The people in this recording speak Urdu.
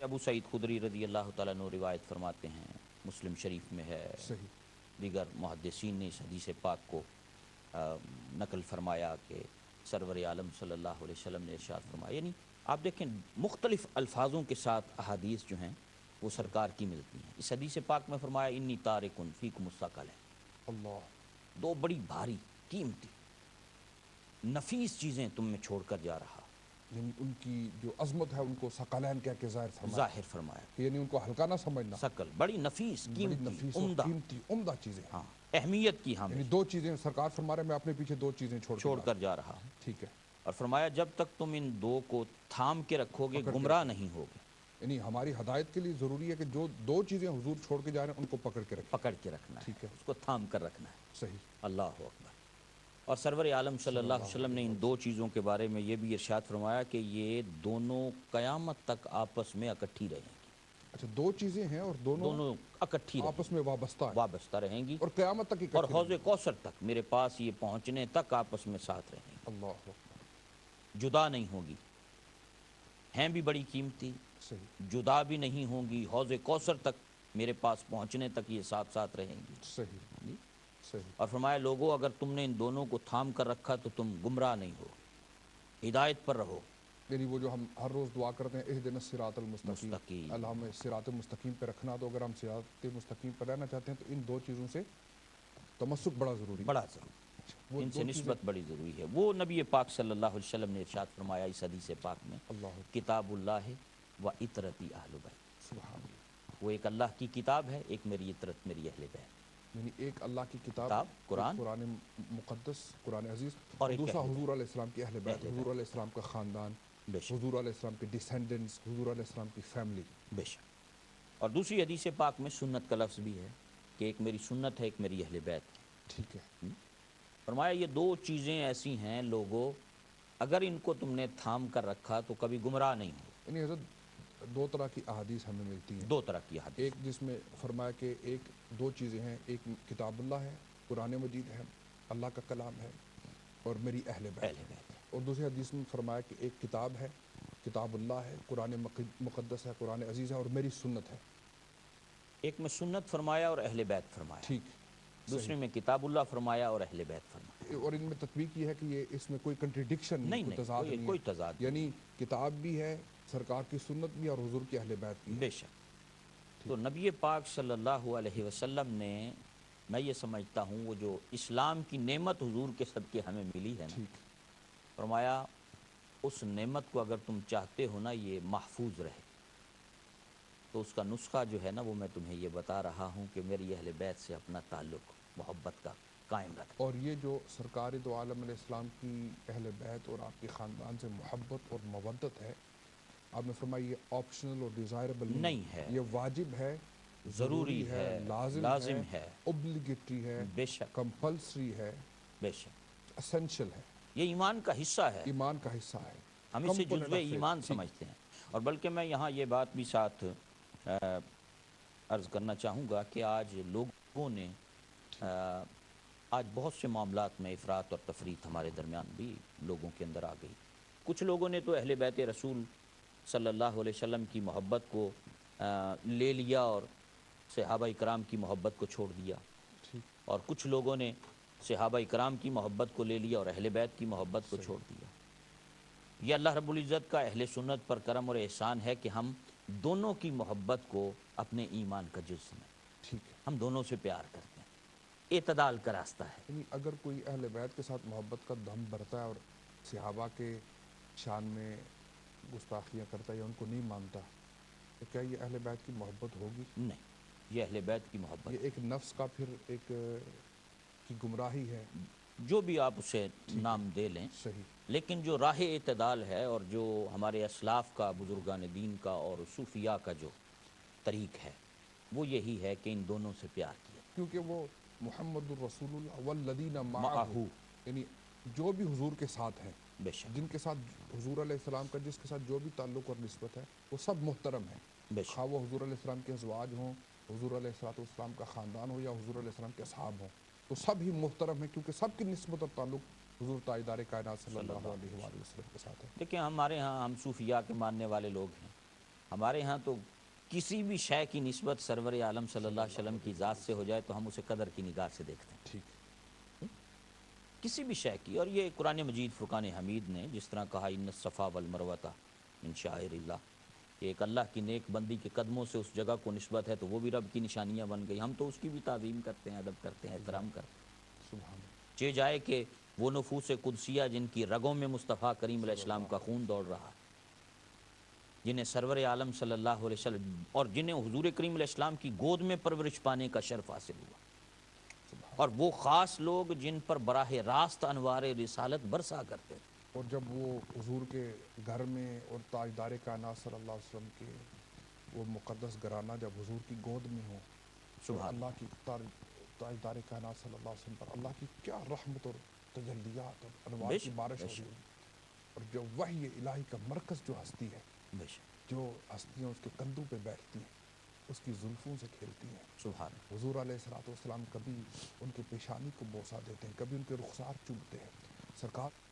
ابو سعید خدری رضی اللہ تعالیٰ عنہ روایت فرماتے ہیں، مسلم شریف میں ہے، صحیح. دیگر محدثین نے اس حدیث پاک کو نقل فرمایا کہ سرور عالم صلی اللہ علیہ وسلم نے ارشاد فرمایا. یعنی آپ دیکھیں مختلف الفاظوں کے ساتھ احادیث جو ہیں وہ سرکار کی ملتی ہیں. اس حدیث پاک میں فرمایا انی تارکن فیکم الثقلین، اللہ. دو بڑی بھاری قیمتی نفیس چیزیں تم میں چھوڑ کر جا رہا. یعنی ان کی جو عظمت ہے ان کو ثقلین کہہ کے ظاہر فرمایا، یعنی ان کو ہلکا نہ سمجھنا. ثقل بڑی نفیس بڑی قیمتی نفیس اور عمدہ، قیمتی عمدہ چیزیں ہیں. ہاں اہمیت کی حامل، یعنی دو چیزیں سرکار فرما رہے ہیں، میں اپنے پیچھے دو چیزیں چھوڑ کر جا رہا ہوں. ٹھیک ہے. اور فرمایا جب تک تم ان دو کو تھام کے رکھو گے پکڑ کے گمراہ رکھو. نہیں ہوگے. یعنی ہماری ہدایت کے لیے ضروری ہے کہ جو دو چیزیں حضور چھوڑ کے جا رہے ہیں ان کو پکڑ کے رکھیں. پکڑ کے رکھنا ہے، ٹھیک ہے. اس کو تھام کر رکھنا ہے. صحیح. اللہ اکبر. اور سرور عالم صلی اللہ علیہ وسلم نے ان دو چیزوں کے بارے میں یہ بھی ارشاد فرمایا کہ یہ دونوں قیامت تک آپس میں اکٹھی رہیں گی. اچھا، دو چیزیں ہیں اور دونوں اکٹھی آپس میں وابستہ رہیں گی اور قیامت تک اور حوض کوثر تک میرے پاس یہ پہنچنے تک آپس میں ساتھ رہیں گی. اللہ اکبر. جدا نہیں ہوگی، ہیں بھی بڑی قیمتی، صحیح. جدا بھی نہیں ہوں گی، حوض کوثر تک میرے پاس پہنچنے تک یہ ساتھ ساتھ رہیں گی. صحیح. صحیح. اور فرمایا لوگوں اگر تم نے ان دونوں کو تھام کر رکھا تو تم گمراہ نہیں ہو، ہدایت پر رہو. یعنی وہ جو ہم ہر روز دعا کرتے ہیں اہدنا الصراط المستقیم، مستقیم. اللہ ہمیں صراط مستقیم پہ رکھنا. تو اگر ہم صراط مستقیم پہ رہنا چاہتے ہیں تو ان دو چیزوں سے تمسک بڑا ضروری ہے. بڑا ضروری، ان سے نسبت بڑی ضروری ہے. وہ نبی پاک صلی اللہ علیہ وسلم نے ارشاد فرمایا اس حدیث پاک میں، اللہ کتاب اللہ و اطرتی اہل بیت. سبحان اللہ. وہ ایک اللہ کی کتاب ہے، ایک میری اطرت میری اہل بیت. یعنی ایک اللہ کی کتاب قرآن مقدس، قرآن عزیز، اور دوسرا حضور علیہ السلام کی اہل بیت، حضور علیہ السلام کا خاندان، حضور علیہ السلام کے ڈیسینڈنٹس، حضور علیہ السلام کی فیملی. بے شک. اور دوسری حدیث پاک میں سنت کا لفظ بھی ہے کہ ایک میری سنت ہے، ایک میری اہل بیت. ٹھیک ہے. فرمایا یہ دو چیزیں ایسی ہیں لوگوں اگر ان کو تم نے تھام کر رکھا تو کبھی گمراہ نہیں ہو. یعنی حضرت دو طرح کی احادیث ہمیں ملتی ہیں. دو طرح کی حدیث. ایک جس میں فرمایا کہ ایک دو چیزیں ہیں، ایک کتاب اللہ ہے، قرآن مجید ہے، اللہ کا کلام ہے، اور میری اہل بیت. اور دوسری حدیث میں فرمایا کہ ایک کتاب ہے، کتاب اللہ ہے، قرآن مقدس ہے، قرآن عزیز ہے، اور میری سنت ہے. ایک میں سنت فرمایا اور اہل بیت فرمایا. ٹھیک. دوسرے میں کتاب اللہ فرمایا اور اہل بیت فرمایا. اور ان میں تطبیق یہ ہے کہ یہ اس میں کوئی کنٹریڈکشن نہیں، کوئی تضاد نہیں. یعنی کتاب بھی ہے، سرکار کی سنت بھی، اور حضور کی اہل بیت بھی. بے شک. تو نبی پاک صلی اللہ علیہ وسلم نے، میں یہ سمجھتا ہوں وہ جو اسلام کی نعمت حضور کے صدقے ہمیں ملی ہے نا، فرمایا اس نعمت کو اگر تم چاہتے ہو نا یہ محفوظ رہے تو اس کا نسخہ جو ہے نا وہ میں تمہیں یہ بتا رہا ہوں کہ میری اہل بیت سے اپنا تعلق محبت کا قائم رکھ. اور یہ جو سرکار دو عالم علیہ السلام کی اہل بیت اور آپ کے خاندان سے محبت اور مودت ہے، آپ نے فرمایا یہ آپشنل اور ڈیزائربل نہیں ہے، یہ واجب ہے، ضروری ہے، لازم ہے، اوبلیگیٹری ہے، بے شک، کمپلسری ہے، بے شک، اسینشل ہے. یہ ایمان کا حصہ ہے، ایمان کا حصہ ہے، ہم اسے جزو ایمان سمجھتے ہیں. اور بلکہ میں یہاں یہ بات بھی ساتھ عرض کرنا چاہوں گا کہ آج لوگوں نے آج بہت سے معاملات میں افراط اور تفریط ہمارے درمیان بھی لوگوں کے اندر آ گئی. کچھ لوگوں نے تو اہل بیت رسول صلی اللہ علیہ وسلم کی محبت کو لے لیا اور صحابہ کرام کی محبت کو چھوڑ دیا، اور کچھ لوگوں نے صحابہ کرام کی محبت کو لے لیا اور اہل بیت کی محبت کو چھوڑ دیا. یہ اللہ رب العزت کا اہل سنت پر کرم اور احسان ہے کہ ہم دونوں کی محبت کو اپنے ایمان کا جز سمجھیں. ٹھیک ہے. ہم دونوں سے پیار کرتے ہیں، اعتدال کا راستہ ہے. یعنی اگر کوئی اہل بیت کے ساتھ محبت کا دم بھرتا ہے اور صحابہ کے شان میں گستاخیاں کرتا ہے یا ان کو نہیں مانتا، تو کیا یہ اہل بیت کی محبت ہوگی؟ نہیں، یہ اہل بیت کی محبت، یہ ایک نفس کا پھر ایک کی گمراہی ہے، جو بھی آپ اسے نام دے لیں. صحیح. لیکن جو راہ اعتدال ہے اور جو ہمارے اسلاف کا، بزرگان دین کا اور صوفیاء کا جو طریق ہے وہ یہی ہے کہ ان دونوں سے پیار کیا، کیونکہ وہ محمد الرسول اللہ والذین معہ، یعنی جو بھی حضور کے ساتھ ہیں، بے شک، جن کے ساتھ حضور علیہ السلام کا جس کے ساتھ جو بھی تعلق اور نسبت ہے وہ سب محترم ہیں. بے شک، خواہ وہ حضور علیہ السلام کے ازواج ہوں، حضور علیہ السلام کا خاندان ہو، یا حضور علیہ السلام کے اصحاب ہوں، تو سب ہی محترم ہیں کیونکہ سب کی نسبت اور تعلق حضور تاجدار کائنات صلی اللہ علیہ وسلم کے ساتھ ہے. دیکھیں ہمارے ہاں ہم صوفیاء کے ماننے والے لوگ ہیں ہمارے ہاں تو کسی بھی شے کی نسبت سرور عالم صلی اللہ علیہ وسلم کی ذات سے ہو جائے تو ہم اسے قدر کی نگاہ سے دیکھتے ہیں، ٹھیک کسی بھی شے کی. اور یہ قرآن مجید فرقان حمید نے جس طرح کہا ان الصفا والمروۃ من شعائر اللہ، کہ ایک اللہ کی نیک بندی کے قدموں سے اس جگہ کو نسبت ہے تو وہ بھی رب کی نشانیاں بن گئی. ہم تو اس کی بھی تعظیم کرتے ہیں، ادب کرتے ہیں، احترام کرتے ہیں. سبحان اللہ. چہ جائے کہ وہ نفوس قدسیہ جن کی رگوں میں مصطفیٰ کریم علیہ السلام کا خون دوڑ رہا ہے، جنہیں سرور عالم صلی اللہ علیہ وسلم اور جنہیں حضور کریم علیہ السلام کی گود میں پرورش پانے کا شرف حاصل ہوا، اور وہ خاص لوگ جن پر براہ راست انوار رسالت برسا کرتے تھے. اور جب وہ حضور کے گھر میں اور تاجدار کائنات صلی اللہ علیہ وسلم کے وہ مقدس گھرانہ جب حضور کی گود میں ہو، سبحان اللہ کی تاجدار کائنات صلی اللہ علیہ وسلم پر اللہ کی کیا رحمت اور تجلیات اور انوار بے کی شک، بارش بے ہو رہی شک. ہے. اور جو وحی الہی کا مرکز جو ہستی ہے، بے شک. جو ہستیاں اس کے کندھوں پہ بیٹھتی ہیں، اس کی زلفوں سے کھیلتی ہیں. سبحان اللہ. حضور علیہ الصلوۃ والسلام کبھی ان کی پیشانی کو بوسہ دیتے ہیں، کبھی ان کے رخسار چومتے ہیں. سرکار